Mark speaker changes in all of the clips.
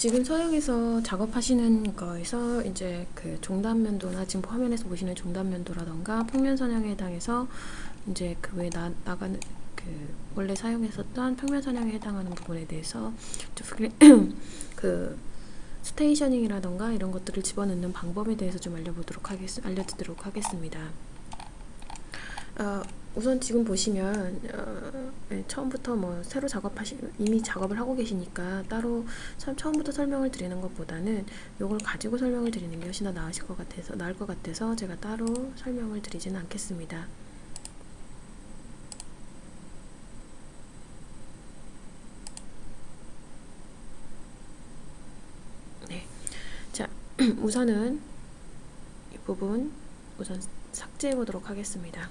Speaker 1: 지금 서양에서 작업하시는 거에서 이제 그 종단면도나 지금 화면에서 보시는 종단면도라던가 평면 선형에 해당해서 이제 그 외에 나가는 그 원래 사용했었던 평면 선형에 해당하는 부분에 대해서 그 스테이셔닝이라던가 이런 것들을 집어넣는 방법에 대해서 좀 알려드리도록 하겠습니다. 우선 지금 보시면 네, 처음부터 뭐 새로 이미 작업을 하고 계시니까 따로 처음부터 설명을 드리는 것보다는 이걸 가지고 설명을 드리는 게 훨씬 더 나을 것 같아서 제가 따로 설명을 드리지는 않겠습니다. 네, 자 우선은 이 부분 우선 삭제해 보도록 하겠습니다.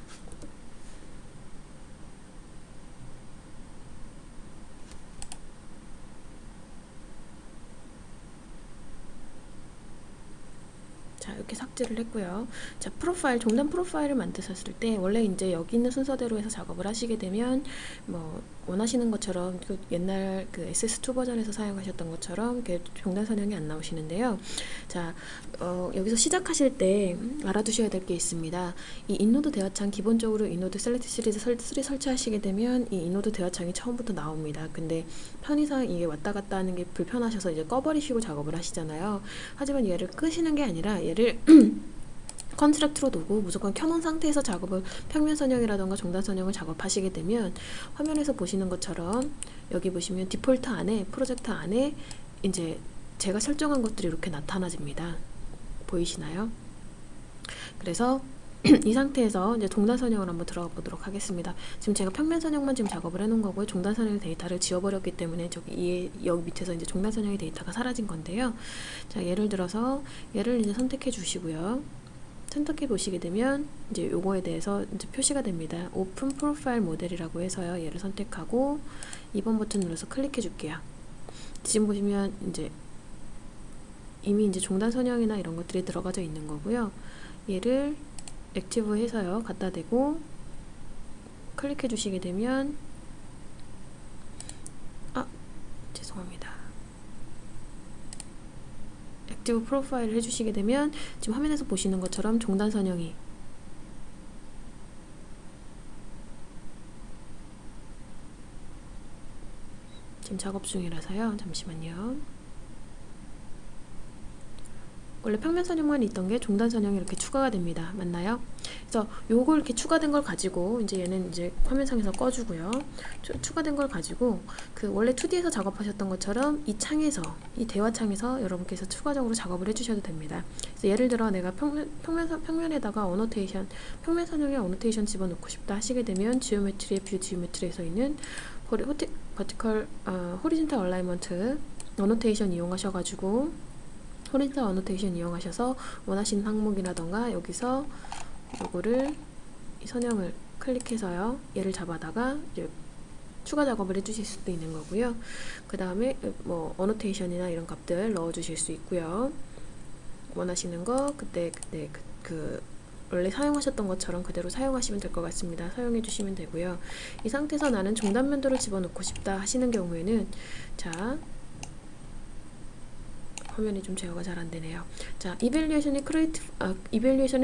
Speaker 1: 자, 이렇게 삭제를 했고요. 자, 종단 프로파일을 만드셨을 때 원래 이제 여기 있는 순서대로 해서 작업을 하시게 되면 뭐 원하시는 것처럼 그 옛날 그 SS2 버전에서 사용하셨던 것처럼 이렇게 종단 선형이 안 나오시는데요. 자, 여기서 시작하실 때 알아두셔야 될 게 있습니다. 이 인노드 대화창 기본적으로 인노드 셀렉트 시리즈 3 설치하시게 되면 이 인노드 대화창이 처음부터 나옵니다. 근데 편의상 이게 왔다 갔다 하는 게 불편하셔서 이제 꺼버리시고 작업을 하시잖아요. 하지만 얘를 끄시는 게 아니라 얘를 컨스트럭트로 두고 무조건 켜놓은 상태에서 평면 선형이라던가 종단 선형을 작업하시게 되면 화면에서 보시는 것처럼 여기 보시면 디폴트 안에 프로젝트 안에 이제 제가 설정한 것들이 이렇게 나타나집니다. 보이시나요? 그래서 이 상태에서 이제 종단 선형을 한번 들어가 보도록 하겠습니다. 지금 제가 평면 선형만 지금 작업을 해놓은 거고요. 종단 선형 데이터를 지워버렸기 때문에 여기 밑에서 이제 종단 선형의 데이터가 사라진 건데요. 자, 예를 들어서 얘를 이제 선택해 주시고요. 선택해 보시게 되면 이제 요거에 대해서 이제 표시가 됩니다. 오픈 프로파일 모델이라고 해서요. 얘를 선택하고 2번 버튼 눌러서 클릭해 줄게요. 지금 보시면 이제 이미 이제 종단 선형이나 이런 것들이 들어가져 있는 거고요. 얘를 액티브 해서요. 갖다 대고 클릭해 주시게 되면 죄송합니다. 액티브 프로파일을 해주시게 되면 지금 화면에서 보시는 것처럼 종단 선형이 지금 작업 중이라서요. 잠시만요. 원래 평면 선형만 있던 게 종단 선형이 이렇게 추가가 됩니다. 맞나요? 그래서 요걸 이렇게 추가된 걸 가지고 이제 얘는 이제 화면상에서 꺼주고요. 추가된 걸 가지고 그 원래 2D에서 작업하셨던 것처럼 이 대화 창에서 여러분께서 추가적으로 작업을 해주셔도 됩니다. 그래서 예를 들어 내가 평면에다가 평면 선형에 어노테이션 집어넣고 싶다 하시게 되면 지오메트리의 뷰 지오메트리에서 있는 호리젠탈 얼라이먼트 어노테이션 이용하셔가지고 호리젠탈 어노테이션 이용하셔서 원하시는 항목이라던가 여기서 요거를 이 선형을 클릭해서요. 얘를 잡아다가 이제 추가 작업을 해주실 수도 있는 거고요. 그 다음에 뭐 어노테이션이나 이런 값들 넣어주실 수 있고요. 원하시는 거 그때 원래 사용하셨던 것처럼 그대로 사용하시면 될 것 같습니다. 사용해 주시면 되고요. 이 상태에서 나는 종단 면도를 집어넣고 싶다 하시는 경우에는 자 화면이 좀 제어가 잘 안되네요. 자, 이벨리에이션이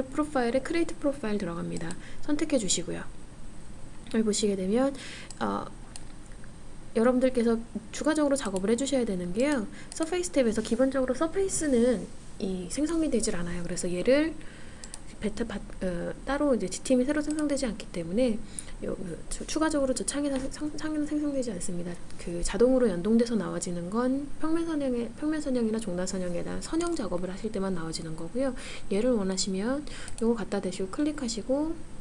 Speaker 1: 프로파일에 크리에이트 프로파일 들어갑니다. 선택해 주시고요. 여기 보시게 되면 여러분들께서 추가적으로 작업을 해주셔야 되는 게요. 서페이스 탭에서 기본적으로 서페이스는 생성이 되질 않아요. 그래서 얘를 따로 이제 GTM이 새로 생성되지 않기 때문에 추가적으로 저 창에는 생성되지 않습니다. 그 자동으로 연동돼서 나와지는 건 평면 선형이나 종단 선형에 대한 선형 작업을 하실 때만 나와지는 거고요. 얘를 원하시면 요거 갖다 대시고 클릭하시고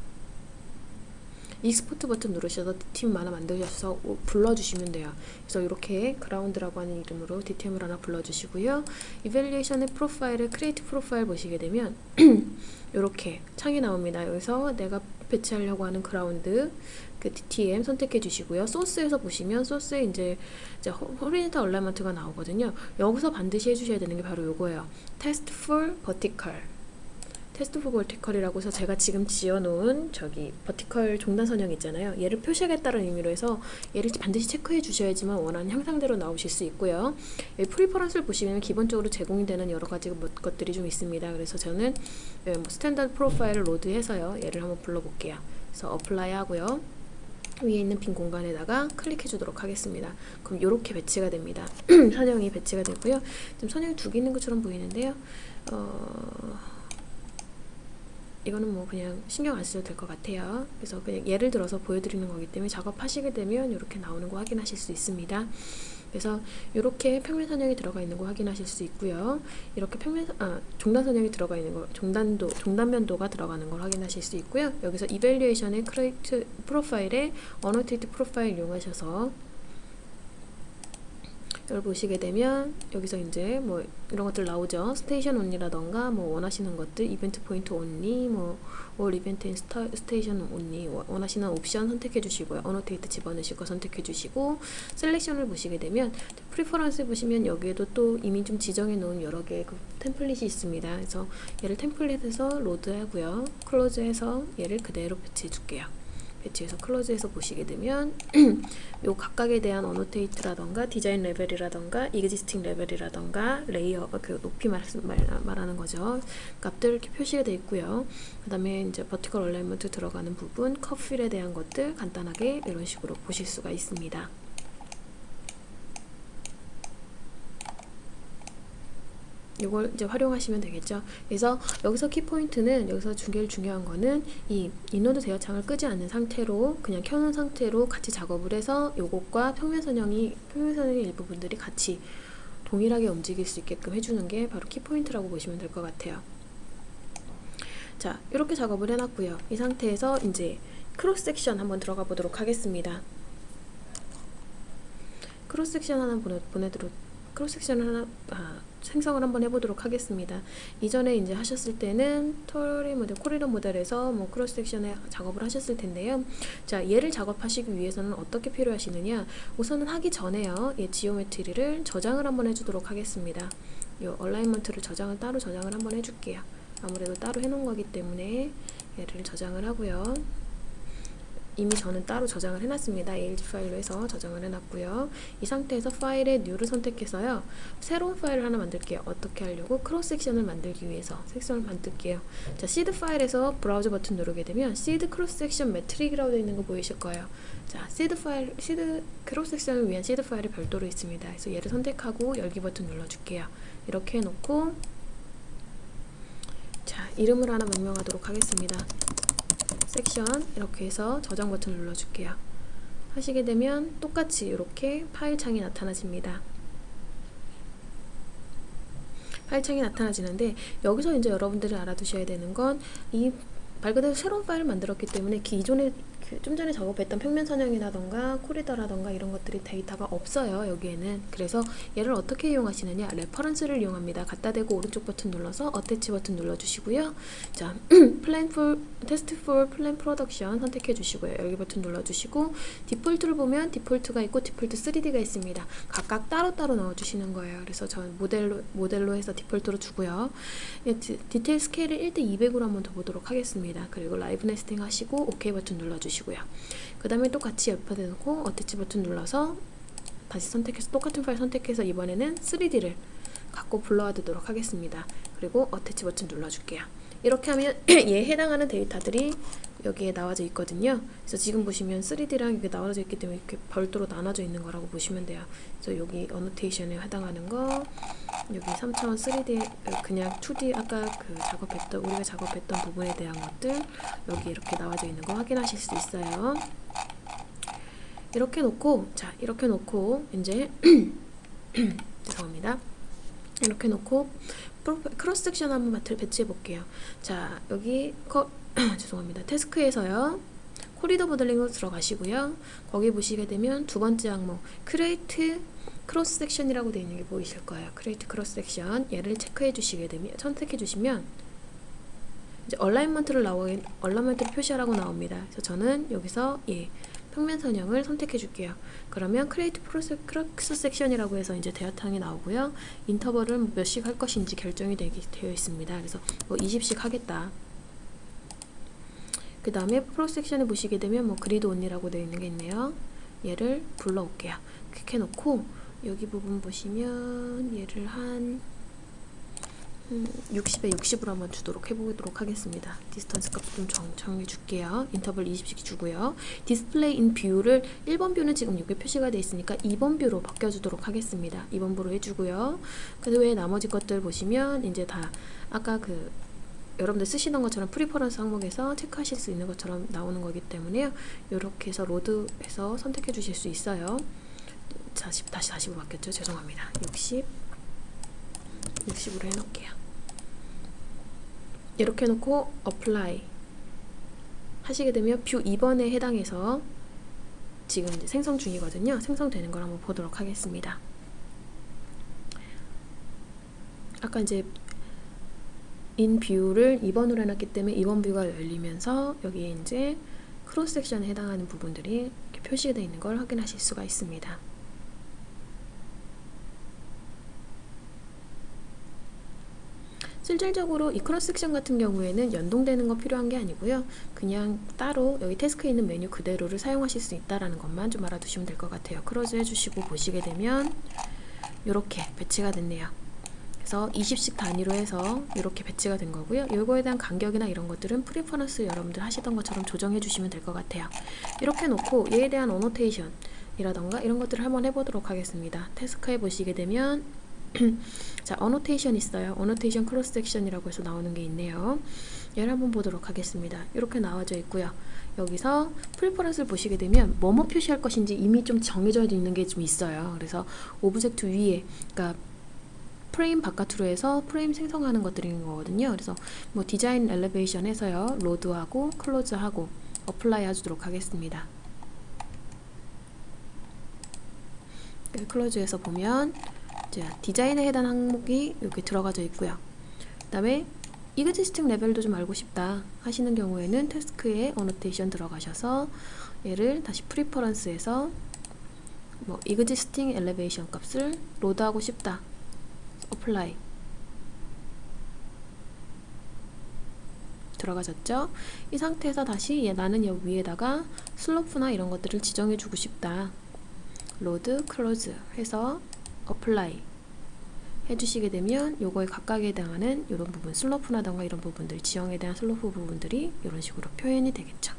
Speaker 1: 익스포트 버튼 누르셔서 DTM 하나 만드셔서 불러주시면 돼요. 그래서 이렇게 그라운드라고 하는 이름으로 DTM을 하나 불러주시고요. 이벨리에이션의 프로파일을 크리에이트 프로파일 보시게 되면 이렇게 창이 나옵니다. 여기서 내가 배치하려고 하는 그라운드 그 DTM 선택해 주시고요. 소스에서 보시면 소스에 이제 호리젠탈 얼라이먼트가 나오거든요. 여기서 반드시 해주셔야 되는 게 바로 요거예요. 테스트 for vertical 테스트 포 버티컬이라고 해서 제가 지금 지어놓은 저기 버티컬 종단 선형 있잖아요. 얘를 표시하겠다는 의미로 해서 얘를 반드시 체크해 주셔야지만 원하는 형상대로 나오실 수 있고요. 여기 프리퍼런스를 보시면 기본적으로 제공이 되는 여러 가지 것들이 좀 있습니다. 그래서 저는 스탠다드 프로파일을 로드해서요. 얘를 한번 불러볼게요. 그래서 어플라이 하고요. 위에 있는 빈 공간에다가 클릭해 주도록 하겠습니다. 그럼 이렇게 배치가 됩니다. 선형이 배치가 되고요. 지금 선형이 두 개 있는 것처럼 보이는데요. 이거는 뭐 그냥 신경 안 쓰셔도 될 것 같아요. 그래서 그냥 예를 들어서 보여드리는 거기 때문에 작업하시게 되면 이렇게 나오는 거 확인하실 수 있습니다. 그래서 이렇게 평면 선형이 들어가 있는 거 확인하실 수 있고요. 이렇게 종단 선형이 들어가 있는 거, 종단면도가 들어가는 걸 확인하실 수 있고요. 여기서 이밸류에이션의 크리에이트 프로파일에 어노테이트 프로파일 이용하셔서 이걸 보시게 되면 여기서 이제 뭐 이런 것들 나오죠. 스테이션 온리라던가 뭐 원하시는 것들, 이벤트 포인트 온리, 뭐 올 이벤트 인 스테이션 온리, 원하시는 옵션 선택해 주시고요. 어노테이트 집어넣으시고 선택해 주시고 셀렉션을 보시게 되면 프리퍼런스 보시면 여기에도 또 이미 좀 지정해 놓은 여러 개의 그 템플릿이 있습니다. 그래서 얘를 템플릿에서 로드하고요. 클로즈해서 얘를 그대로 배치해 줄게요. 배치해서 클로즈해서 보시게 되면 요 각각에 대한 어노테이트라던가 디자인 레벨이라던가 이그지스팅 레벨이라던가 레이어 그 높이 말하는 거죠. 값들 이렇게 표시가 되어 있고요. 그 다음에 이제 버티컬 얼라이먼트 들어가는 부분, 컷필에 대한 것들 간단하게 이런 식으로 보실 수가 있습니다. 이걸 이제 활용하시면 되겠죠. 그래서 여기서 키포인트는 여기서 제일 중요한 거는 이 인노드 대여창을 끄지 않는 상태로 그냥 켜놓은 상태로 같이 작업을 해서 요것과 평면 선형의 일부분들이 같이 동일하게 움직일 수 있게끔 해주는 게 바로 키포인트라고 보시면 될 것 같아요. 자, 이렇게 작업을 해놨고요. 이 상태에서 이제 크로스 섹션 한번 들어가 보도록 하겠습니다. 크로스 섹션 하나 크로스 섹션을 하나 생성을 한번 해보도록 하겠습니다. 이전에 이제 하셨을 때는 터리 모델, 코리더 모델에서 뭐 크로스 섹션에 작업을 하셨을 텐데요. 자, 얘를 작업하시기 위해서는 어떻게 필요하시느냐? 우선은 하기 전에요. 이 지오메트리를 저장을 한번 해주도록 하겠습니다. 이 얼라이먼트를 따로 저장을 한번 해줄게요. 아무래도 따로 해놓은 거기 때문에 얘를 저장을 하고요. 이미 저는 따로 저장을 해놨습니다. ALG 파일로 해서 저장을 해놨고요. 이 상태에서 파일에 New를 선택해서요. 새로운 파일을 하나 만들게요. 어떻게 하려고? 크로스 섹션을 만들기 위해서 섹션을 만들게요. 자, 시드 파일에서 브라우저 버튼 누르게 되면 시드 크로스 섹션 매트릭이라고 되어 있는 거 보이실 거예요. 자, 시드 크로스 섹션을 위한 시드 파일이 별도로 있습니다. 그래서 얘를 선택하고 열기 버튼 눌러줄게요. 이렇게 해놓고 자, 이름을 하나 명명하도록 하겠습니다. 섹션 이렇게 해서 저장 버튼 눌러줄게요. 하시게 되면 똑같이 이렇게 파일 창이 나타나집니다. 파일 창이 나타나지는데 여기서 이제 여러분들이 알아두셔야 되는 건 이 말 그대로 새로운 파일을 만들었기 때문에 기존에 좀 전에 작업했던 평면 선형이라던가 코리더라던가 이런 것들이 데이터가 없어요. 여기에는. 그래서 얘를 어떻게 이용하시느냐? 레퍼런스를 이용합니다. 갖다 대고 오른쪽 버튼 눌러서 어태치 버튼 눌러주시고요. 자, 테스트 for plan production 선택해 주시고요. 여기 버튼 눌러주시고 디폴트를 보면 디폴트가 있고 디폴트 3D가 있습니다. 각각 따로따로 넣어주시는 거예요. 그래서 저는 모델로 해서 디폴트로 주고요. 디테일 스케일을 1:200으로 한번 더 보도록 하겠습니다. 그리고 라이브 네스팅 하시고 OK 버튼 눌러주시고요. 그 다음에 똑같이 옆에 놓고 어태치 버튼 눌러서 다시 선택해서 똑같은 파일 선택해서 이번에는 3D를 갖고 불러와 두도록 하겠습니다. 그리고 어태치 버튼 눌러줄게요. 이렇게 하면 얘에 해당하는 데이터들이 여기에 나와져 있거든요. 그래서 지금 보시면 3D랑 이게 나와져 있기 때문에 이렇게 별도로 나눠져 있는 거라고 보시면 돼요. 그래서 여기 어노테이션에 해당하는 거, 여기 3차원 3D 그냥 2D 아까 우리가 작업했던 부분에 대한 것들 여기 이렇게 나와져 있는 거 확인하실 수 있어요. 이렇게 놓고 이제 죄송합니다. 이렇게 놓고 크로스 섹션 한번 배치해 볼게요. 자, 여기 죄송합니다. 태스크에서요. 코리더 모델링으로 들어가시고요. 거기 보시게 되면 두 번째 항목 크리에이트 크로스 섹션이라고 되어 있는 게 보이실 거예요. 크리에이트 크로스 섹션 얘를 체크해 주시게 되면 선택해 주시면 이제 얼라이먼트를 표시하라고 나옵니다. 그래서 저는 여기서 평면 선형을 선택해 줄게요. 그러면 크리에이트 크로스 섹션이라고 해서 이제 대화창이 나오고요. 인터벌은 몇씩 할 것인지 결정이 되어 있습니다. 그래서 뭐 20씩 하겠다. 그 다음에 프로 섹션에 보시게 되면 뭐 그리드 온리라고 되어 있는 게 있네요. 얘를 불러올게요. 클릭해놓고 여기 부분 보시면 얘를 한 60에 60으로 한번 주도록 해보도록 하겠습니다. 디스턴스 값 좀 정해 줄게요. 인터벌 20씩 주고요. 디스플레이 인 뷰를 1번 뷰는 지금 여기 표시가 되어 있으니까 2번 뷰로 바꿔주도록 하겠습니다. 2번 뷰로 해주고요. 그 외에 나머지 것들 보시면 이제 다 아까 그 여러분들 쓰시던 것처럼 프리퍼런스 항목에서 체크하실 수 있는 것처럼 나오는 거기 때문에요. 이렇게 해서 로드해서 선택해 주실 수 있어요. 자, 다시 40으로 바뀌었죠? 죄송합니다. 60으로 해놓을게요. 이렇게 해놓고 apply 하시게 되면 뷰 2번에 해당해서 지금 이제 생성 중이거든요. 생성되는 걸 한번 보도록 하겠습니다. 아까 이제 in 뷰를 2번으로 해놨기 때문에 2번 뷰가 열리면서 여기에 이제 크로스 섹션에 해당하는 부분들이 이렇게 표시되어 있는 걸 확인하실 수가 있습니다. 실질적으로 이 크로스 섹션 같은 경우에는 연동되는 거 필요한 게 아니고요. 그냥 따로 여기 태스크에 있는 메뉴 그대로를 사용하실 수 있다는 것만 좀 알아두시면 될 것 같아요. 크로즈 해주시고 보시게 되면 이렇게 배치가 됐네요. 그래서 20씩 단위로 해서 이렇게 배치가 된 거고요. 이거에 대한 간격이나 이런 것들은 프리퍼런스 여러분들 하시던 것처럼 조정해 주시면 될 것 같아요. 이렇게 놓고 얘에 대한 어노테이션 이라던가 이런 것들을 한번 해보도록 하겠습니다. 태스크에 보시게 되면 자, 어노테이션 있어요. 어노테이션 크로스 섹션이라고 해서 나오는 게 있네요. 얘를 한번 보도록 하겠습니다. 이렇게 나와져 있고요. 여기서 프리퍼런스를 보시게 되면 뭐뭐 표시할 것인지 이미 좀 정해져 있는 게 좀 있어요. 그래서 오브젝트 위에, 그러니까 프레임 바깥으로 해서 프레임 생성하는 것들인 거거든요. 그래서 뭐 디자인 엘리베이션 해서요. 로드하고 클로즈하고 어플라이 해주도록 하겠습니다. 클로즈에서 보면 디자인에 해당하는 항목이 여기 들어가져 있고요. 그 다음에 이그지스팅 레벨도 좀 알고 싶다 하시는 경우에는 태스크에 어노테이션 들어가셔서 얘를 다시 프리퍼런스에서 뭐 이그지스팅 엘리베이션 값을 로드하고 싶다. 어플라이 들어가졌죠? 이 상태에서 다시 나는 여기 위에다가 슬로프나 이런 것들을 지정해 주고 싶다. 로드, 클로즈 해서 어플라이 해주시게 되면 요거에 각각에 해당하는 이런 부분, 슬로프나던가 이런 부분들, 지형에 대한 슬로프 부분들이 이런 식으로 표현이 되겠죠.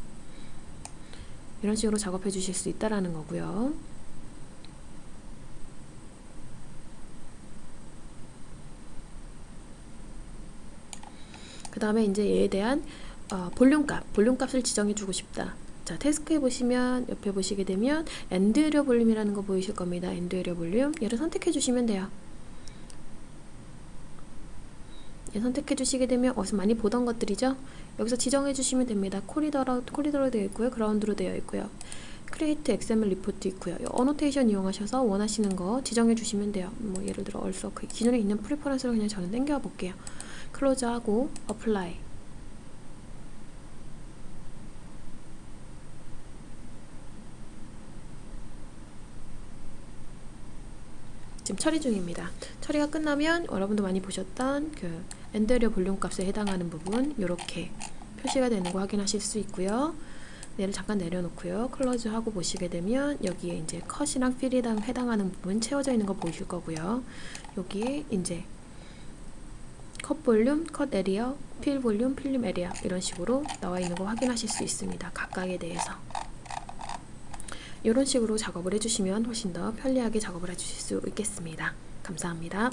Speaker 1: 이런 식으로 작업해 주실 수 있다라는 거고요. 그 다음에 이제 얘에 대한 볼륨 값을 지정해 주고 싶다. 자, 태스크에 보시면 옆에 보시게 되면 엔드 에리어 볼륨이라는 거 보이실 겁니다. 엔드 에리어 볼륨 얘를 선택해 주시면 돼요. 얘 선택해 주시게 되면 어디서 많이 보던 것들이죠. 여기서 지정해 주시면 됩니다. 코리더로 되어 있고요. 그라운드로 되어 있고요. 크리에이트 XML 리포트 있고요. 어노테이션 이용하셔서 원하시는 거 지정해 주시면 돼요. 뭐 예를 들어 얼서 기존에 있는 프리퍼런스를 그냥 저는 당겨 볼게요. 클로즈하고 어플라이 지금 처리 중입니다. 처리가 끝나면 여러분도 많이 보셨던 그 엔드에리어 볼륨 값에 해당하는 부분 이렇게 표시가 되는 거 확인하실 수 있고요. 얘를 잠깐 내려놓고요. 클로즈 하고 보시게 되면 여기에 이제 컷이랑 필이랑 해당하는 부분 채워져 있는 거 보이실 거고요. 여기에 이제 컷 볼륨, 컷 에리어, 필 볼륨, 필름 에리어 이런 식으로 나와 있는 거 확인하실 수 있습니다. 각각에 대해서. 이런 식으로 작업을 해주시면 훨씬 더 편리하게 작업을 해주실 수 있겠습니다. 감사합니다.